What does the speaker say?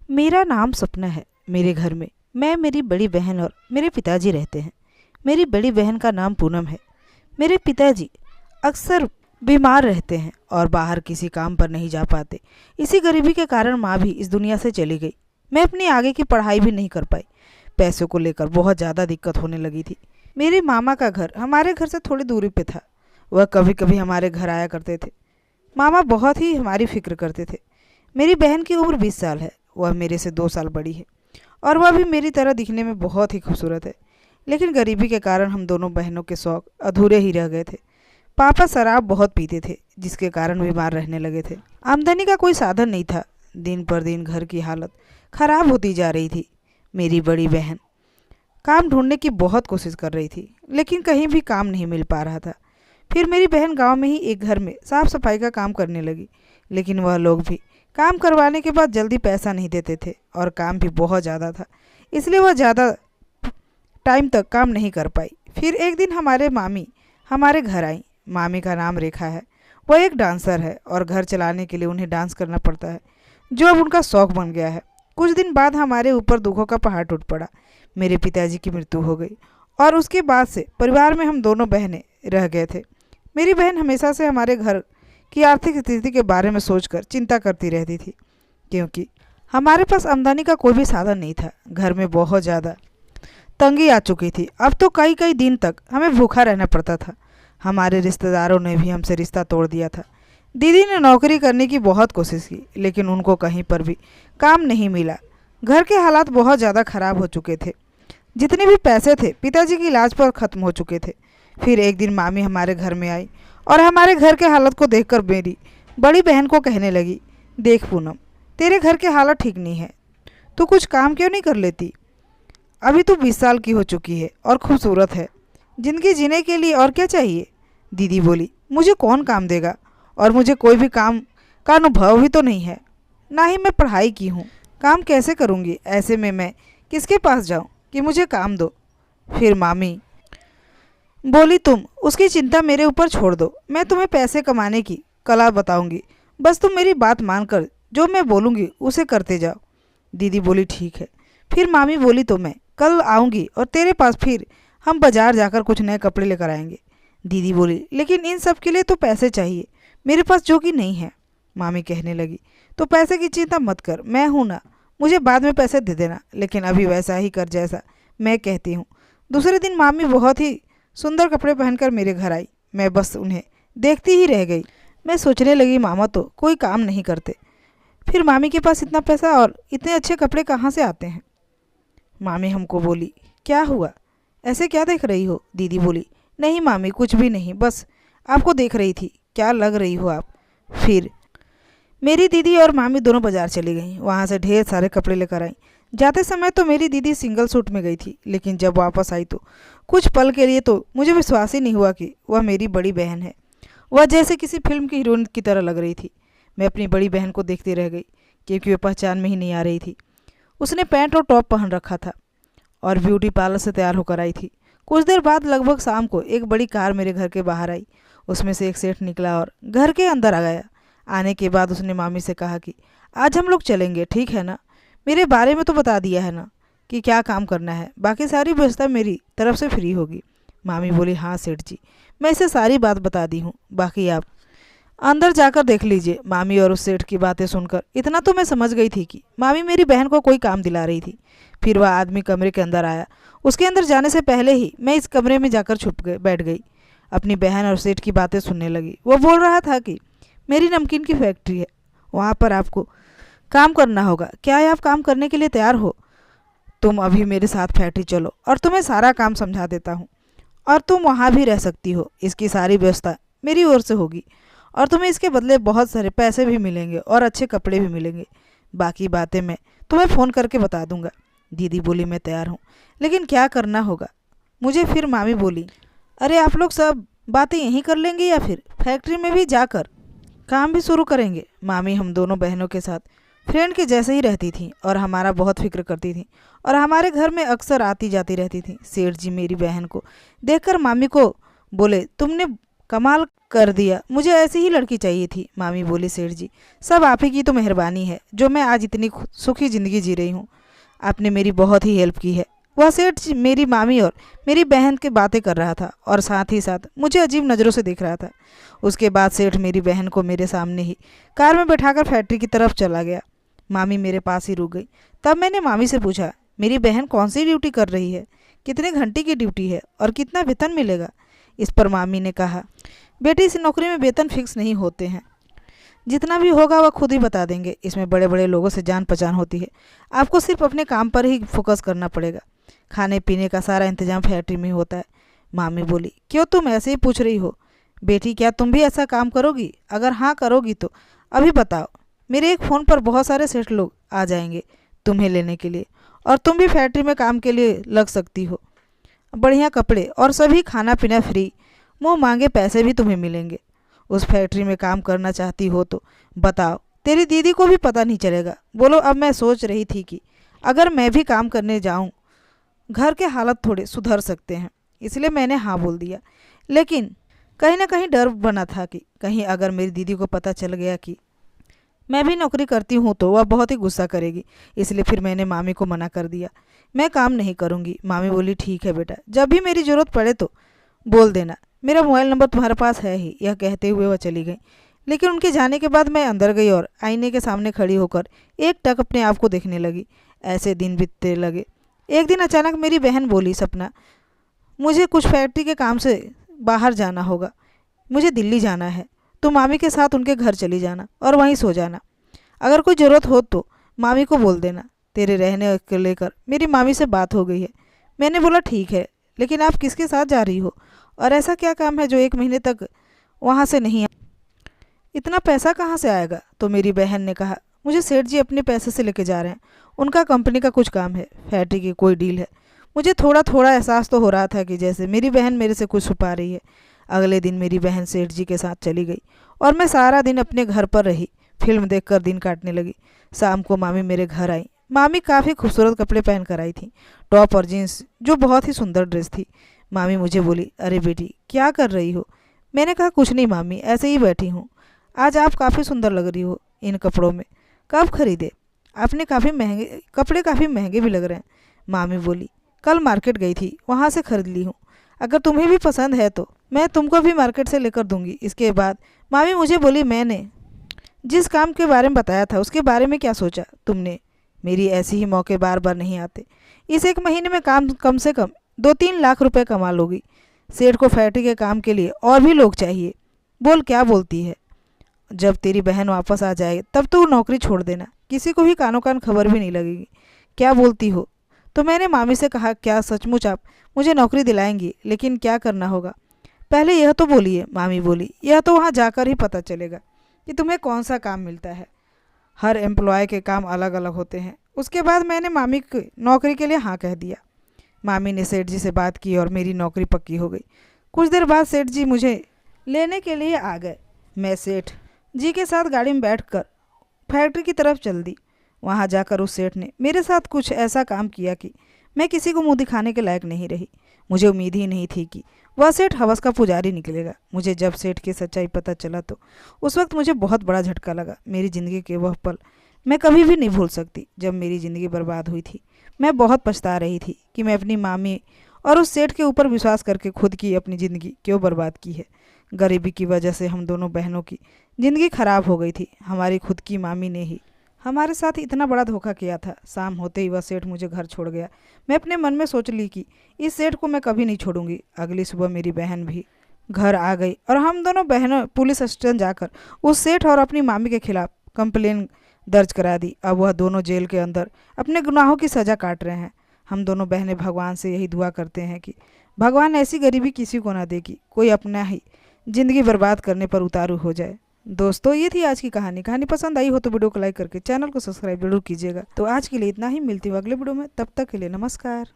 मेरा नाम सपना है। मेरे घर में मैं, मेरी बड़ी बहन और मेरे पिताजी रहते हैं। मेरी बड़ी बहन का नाम पूनम है। मेरे पिताजी अक्सर बीमार रहते हैं और बाहर किसी काम पर नहीं जा पाते। इसी गरीबी के कारण माँ भी इस दुनिया से चली गई। मैं अपनी आगे की पढ़ाई भी नहीं कर पाई। पैसों को लेकर बहुत ज़्यादा दिक्कत होने लगी थी। मेरे मामा का घर हमारे घर से थोड़ी दूरी पे था। वह कभी कभी हमारे घर आया करते थे। मामा बहुत ही हमारी फिक्र करते थे। मेरी बहन की उम्र 20 साल है। वह मेरे से 2 साल बड़ी है और वह भी मेरी तरह दिखने में बहुत ही खूबसूरत है। लेकिन गरीबी के कारण हम दोनों बहनों के शौक अधूरे ही रह गए थे। पापा शराब बहुत पीते थे, जिसके कारण बीमार रहने लगे थे। आमदनी का कोई साधन नहीं था। दिन पर दिन घर की हालत खराब होती जा रही थी। मेरी बड़ी बहन काम ढूंढने की बहुत कोशिश कर रही थी, लेकिन कहीं भी काम नहीं मिल पा रहा था। फिर मेरी बहन गांव में ही एक घर में साफ सफाई का काम करने लगी, लेकिन वह लोग भी काम करवाने के बाद जल्दी पैसा नहीं देते थे और काम भी बहुत ज़्यादा था, इसलिए वह ज़्यादा टाइम तक काम नहीं कर पाई। फिर एक दिन हमारे मामी हमारे घर आई। मामी का नाम रेखा है। वह एक डांसर है और घर चलाने के लिए उन्हें डांस करना पड़ता है, जो अब उनका शौक बन गया है। कुछ दिन बाद हमारे ऊपर दुखों का पहाड़ टूट पड़ा। मेरे पिताजी की मृत्यु हो गई और उसके बाद से परिवार में हम दोनों बहनें रह गए थे। मेरी बहन हमेशा से हमारे घर की आर्थिक स्थिति के बारे में सोचकर चिंता करती रहती थी, क्योंकि हमारे पास आमदनी का कोई भी साधन नहीं था। घर में बहुत ज़्यादा तंगी आ चुकी थी। अब तो कई कई दिन तक हमें भूखा रहना पड़ता था। हमारे रिश्तेदारों ने भी हमसे रिश्ता तोड़ दिया था। दीदी ने नौकरी करने की बहुत कोशिश की, लेकिन उनको कहीं पर भी काम नहीं मिला। घर के हालात बहुत ज़्यादा खराब हो चुके थे। जितने भी पैसे थे पिताजी की इलाज पर ख़त्म हो चुके थे। फिर एक दिन मामी हमारे घर में आई और हमारे घर के हालत को देखकर मेरी बड़ी बहन को कहने लगी, देख पूनम, तेरे घर के हालत ठीक नहीं है। तू कुछ काम क्यों नहीं कर लेती? अभी तू 20 साल की हो चुकी है और खूबसूरत है। ज़िंदगी जीने के लिए और क्या चाहिए? दीदी बोली, मुझे कौन काम देगा और मुझे कोई भी काम का अनुभव भी तो नहीं है, ना ही मैं पढ़ाई की हूँ। काम कैसे करूँगी? ऐसे में मैं किसके पास जाऊँ कि मुझे काम दो? फिर मामी बोली, तुम उसकी चिंता मेरे ऊपर छोड़ दो। मैं तुम्हें पैसे कमाने की कला बताऊंगी। बस तुम मेरी बात मानकर जो मैं बोलूँगी उसे करते जाओ। दीदी बोली, ठीक है। फिर मामी बोली, तो मैं कल आऊँगी और तेरे पास फिर हम बाज़ार जाकर कुछ नए कपड़े लेकर आएंगे। दीदी बोली, लेकिन इन सब के लिए तो पैसे चाहिए, मेरे पास जो कि नहीं है। मामी कहने लगी, तो पैसे की चिंता मत कर, मैं हूँ ना, मुझे बाद में पैसे दे देना, लेकिन अभी वैसा ही कर जैसा मैं कहती हूँ। दूसरे दिन मामी बहुत ही सुंदर कपड़े पहनकर मेरे घर आई। मैं बस उन्हें देखती ही रह गई। मैं सोचने लगी, मामा तो कोई काम नहीं करते, फिर मामी के पास इतना पैसा और इतने अच्छे कपड़े कहाँ से आते हैं? मामी हमको बोली, क्या हुआ, ऐसे क्या देख रही हो? दीदी बोली, नहीं मामी, कुछ भी नहीं, बस आपको देख रही थी, क्या लग रही हो आप। फिर मेरी दीदी और मामी दोनों बाजार चली गईं। वहाँ से ढेर सारे कपड़े लेकर आईं। जाते समय तो मेरी दीदी सिंगल सूट में गई थी, लेकिन जब वापस आई तो कुछ पल के लिए तो मुझे विश्वास ही नहीं हुआ कि वह मेरी बड़ी बहन है। वह जैसे किसी फिल्म की हीरोइन की तरह लग रही थी। मैं अपनी बड़ी बहन को देखती रह गई, क्योंकि वह पहचान में ही नहीं आ रही थी। उसने पैंट और टॉप पहन रखा था और ब्यूटी पार्लर से तैयार होकर आई थी। कुछ देर बाद लगभग शाम को एक बड़ी कार मेरे घर के बाहर आई। उसमें से एक सेठ निकला और घर के अंदर आ गया। आने के बाद उसने मामी से कहा कि आज हम लोग चलेंगे, ठीक है ना? मेरे बारे में तो बता दिया है ना कि क्या काम करना है, बाकी सारी व्यवस्था मेरी तरफ से फ्री होगी। मामी बोली, हाँ सेठ जी, मैं इसे सारी बात बता दी हूँ, बाकी आप अंदर जाकर देख लीजिए। मामी और उस सेठ की बातें सुनकर इतना तो मैं समझ गई थी कि मामी मेरी बहन को कोई काम दिला रही थी। फिर वह आदमी कमरे के अंदर आया। उसके अंदर जाने से पहले ही मैं इस कमरे में जाकर छुप गई, बैठ गई। अपनी बहन और सेठ की बातें सुनने लगी। वो बोल रहा था कि मेरी नमकीन की फैक्ट्री है, वहाँ पर आपको काम करना होगा। क्या आप काम करने के लिए तैयार हो? तुम अभी मेरे साथ फैक्ट्री चलो और तुम्हें सारा काम समझा देता हूँ, और तुम वहाँ भी रह सकती हो। इसकी सारी व्यवस्था मेरी ओर से होगी और तुम्हें इसके बदले बहुत सारे पैसे भी मिलेंगे और अच्छे कपड़े भी मिलेंगे। बाकी बातें मैं तुम्हें फ़ोन करके बता दूंगा। दीदी बोली, मैं तैयार हूँ, लेकिन क्या करना होगा मुझे? फिर मामी बोली, अरे आप लोग सब बातें यहीं कर लेंगे या फिर फैक्ट्री में भी जाकर काम भी शुरू करेंगे? मामी हम दोनों बहनों के साथ फ्रेंड के जैसे ही रहती थी और हमारा बहुत फिक्र करती थी और हमारे घर में अक्सर आती जाती रहती थी। सेठ जी मेरी बहन को देखकर मामी को बोले, तुमने कमाल कर दिया, मुझे ऐसी ही लड़की चाहिए थी। मामी बोली, सेठ जी सब आप ही की तो मेहरबानी है जो मैं आज इतनी सुखी ज़िंदगी जी रही हूँ। आपने मेरी बहुत ही हेल्प की है। वह सेठ जी मेरी मामी और मेरी बहन की बातें कर रहा था और साथ ही साथ मुझे अजीब नज़रों से देख रहा था। उसके बाद सेठ मेरी बहन को मेरे सामने ही कार में बैठाकर फैक्ट्री की तरफ चला गया। मामी मेरे पास ही रुक गई। तब मैंने मामी से पूछा, मेरी बहन कौन सी ड्यूटी कर रही है, कितने घंटे की ड्यूटी है और कितना वेतन मिलेगा? इस पर मामी ने कहा, बेटी इस नौकरी में वेतन फिक्स नहीं होते हैं, जितना भी होगा वह खुद ही बता देंगे। इसमें बड़े बड़े लोगों से जान पहचान होती है, आपको सिर्फ अपने काम पर ही फोकस करना पड़ेगा। खाने पीने का सारा इंतजाम फैक्ट्री में होता है। मामी बोली, क्यों तुम ऐसे ही पूछ रही हो बेटी, क्या तुम भी ऐसा काम करोगी? अगर हाँ करोगी तो अभी बताओ, मेरे एक फ़ोन पर बहुत सारे सेठ लोग आ जाएंगे तुम्हें लेने के लिए और तुम भी फैक्ट्री में काम के लिए लग सकती हो। बढ़िया कपड़े और सभी खाना पीना फ्री, मुँह मांगे पैसे भी तुम्हें मिलेंगे। उस फैक्ट्री में काम करना चाहती हो तो बताओ, तेरी दीदी को भी पता नहीं चलेगा। बोलो, अब मैं सोच रही थी कि अगर मैं भी काम करने जाऊं, घर के हालत थोड़े सुधर सकते हैं, इसलिए मैंने हाँ बोल दिया। लेकिन कहीं ना कहीं डर बना था कि कहीं अगर मेरी दीदी को पता चल गया कि मैं भी नौकरी करती हूँ तो वह बहुत ही गुस्सा करेगी, इसलिए फिर मैंने मामी को मना कर दिया, मैं काम नहीं करूँगी। मामी बोली, ठीक है बेटा, जब भी मेरी ज़रूरत पड़े तो बोल देना, मेरा मोबाइल नंबर तुम्हारे पास है ही। यह कहते हुए वह चली गई। लेकिन उनके जाने के बाद मैं अंदर गई और आईने के सामने खड़ी होकर एक टक अपने आप को देखने लगी। ऐसे दिन बीतते लगे। एक दिन अचानक मेरी बहन बोली, सपना मुझे कुछ फैक्ट्री के काम से बाहर जाना होगा, मुझे दिल्ली जाना है, तो मामी के साथ उनके घर चली जाना और वहीं सो जाना। अगर कोई ज़रूरत हो तो मामी को बोल देना, तेरे रहने को लेकर मेरी मामी से बात हो गई है। मैंने बोला, ठीक है, लेकिन आप किसके साथ जा रही हो और ऐसा क्या काम है जो 1 महीने तक वहाँ से नहीं आ, इतना पैसा कहाँ से आएगा? तो मेरी बहन ने कहा, मुझे सेठ जी अपने पैसे से लेके जा रहे हैं, उनका कंपनी का कुछ काम है, फैक्ट्री की कोई डील है। मुझे थोड़ा थोड़ा एहसास तो हो रहा था कि जैसे मेरी बहन मेरे से कुछ छुपा रही है। अगले दिन मेरी बहन सेठ जी के साथ चली गई और मैं सारा दिन अपने घर पर रही, फिल्म देखकर दिन काटने लगी। शाम को मामी मेरे घर आई। मामी काफ़ी खूबसूरत कपड़े पहन कर आई थी, टॉप और जीन्स, जो बहुत ही सुंदर ड्रेस थी। मामी मुझे बोली, अरे बेटी क्या कर रही हो? मैंने कहा, कुछ नहीं मामी, ऐसे ही बैठी हूँ। आज आप काफ़ी सुंदर लग रही हो इन कपड़ों में, कब खरीदे? आपने काफ़ी महंगे कपड़े, काफ़ी महंगे भी लग रहे हैं। मामी बोली, कल मार्केट गई थी, वहाँ से खरीद ली हूँ, अगर तुम्हें भी पसंद है तो मैं तुमको भी मार्केट से लेकर दूंगी। इसके बाद मामी मुझे बोली, मैंने जिस काम के बारे में बताया था उसके बारे में क्या सोचा तुमने? मेरी ऐसे ही मौके बार बार नहीं आते। इस 1 महीने में कम से कम 2-3 लाख रुपए कमा लोगी। सेठ को फैक्ट्री के काम के लिए और भी लोग चाहिए। बोल, क्या बोलती है? जब तेरी बहन वापस आ जाए तब तो नौकरी छोड़ देना, किसी को भी कानों कान खबर भी नहीं लगेगी। क्या बोलती हो? तो मैंने मामी से कहा, क्या सचमुच आप मुझे नौकरी दिलाएंगी? लेकिन क्या करना होगा? पहले यह तो बोलिए। मामी बोली, यह तो वहाँ जाकर ही पता चलेगा कि तुम्हें कौन सा काम मिलता है। हर एम्प्लॉय के काम अलग अलग होते हैं। उसके बाद मैंने मामी की नौकरी के लिए हाँ कह दिया। मामी ने सेठ जी से बात की और मेरी नौकरी पक्की हो गई। कुछ देर बाद सेठ जी मुझे लेने के लिए आ गए। मैं सेठ जी के साथ गाड़ी में बैठकर फैक्ट्री की तरफ चल दी। वहाँ जाकर उस सेठ ने मेरे साथ कुछ ऐसा काम किया कि मैं किसी को मुंह दिखाने के लायक नहीं रही। मुझे उम्मीद ही नहीं थी कि वह सेठ हवस का पुजारी निकलेगा। मुझे जब सेठ की सच्चाई पता चला तो उस वक्त मुझे बहुत बड़ा झटका लगा। मेरी ज़िंदगी के वह पल मैं कभी भी नहीं भूल सकती जब मेरी ज़िंदगी बर्बाद हुई थी। मैं बहुत पछता रही थी कि मैं अपनी मामी और उस सेठ के ऊपर विश्वास करके खुद की अपनी ज़िंदगी क्यों बर्बाद की है। गरीबी की वजह से हम दोनों बहनों की ज़िंदगी खराब हो गई थी। हमारी खुद की मामी ने ही हमारे साथ इतना बड़ा धोखा किया था। शाम होते ही वह सेठ मुझे घर छोड़ गया। मैं अपने मन में सोच ली कि इस सेठ को मैं कभी नहीं छोड़ूंगी। अगली सुबह मेरी बहन भी घर आ गई और हम दोनों बहनों पुलिस स्टेशन जाकर उस सेठ और अपनी मामी के खिलाफ कंप्लेन दर्ज करा दी। अब वह दोनों जेल के अंदर अपने गुनाहों की सज़ा काट रहे हैं। हम दोनों बहनें भगवान से यही दुआ करते हैं कि भगवान ऐसी गरीबी किसी को ना दे कि कोई अपना ही ज़िंदगी बर्बाद करने पर उतारू हो जाए। दोस्तों, ये थी आज की कहानी। कहानी पसंद आई हो तो वीडियो को लाइक करके चैनल को सब्सक्राइब जरूर कीजिएगा। तो आज के लिए इतना ही, मिलती हूँ अगले वीडियो में। तब तक के लिए नमस्कार।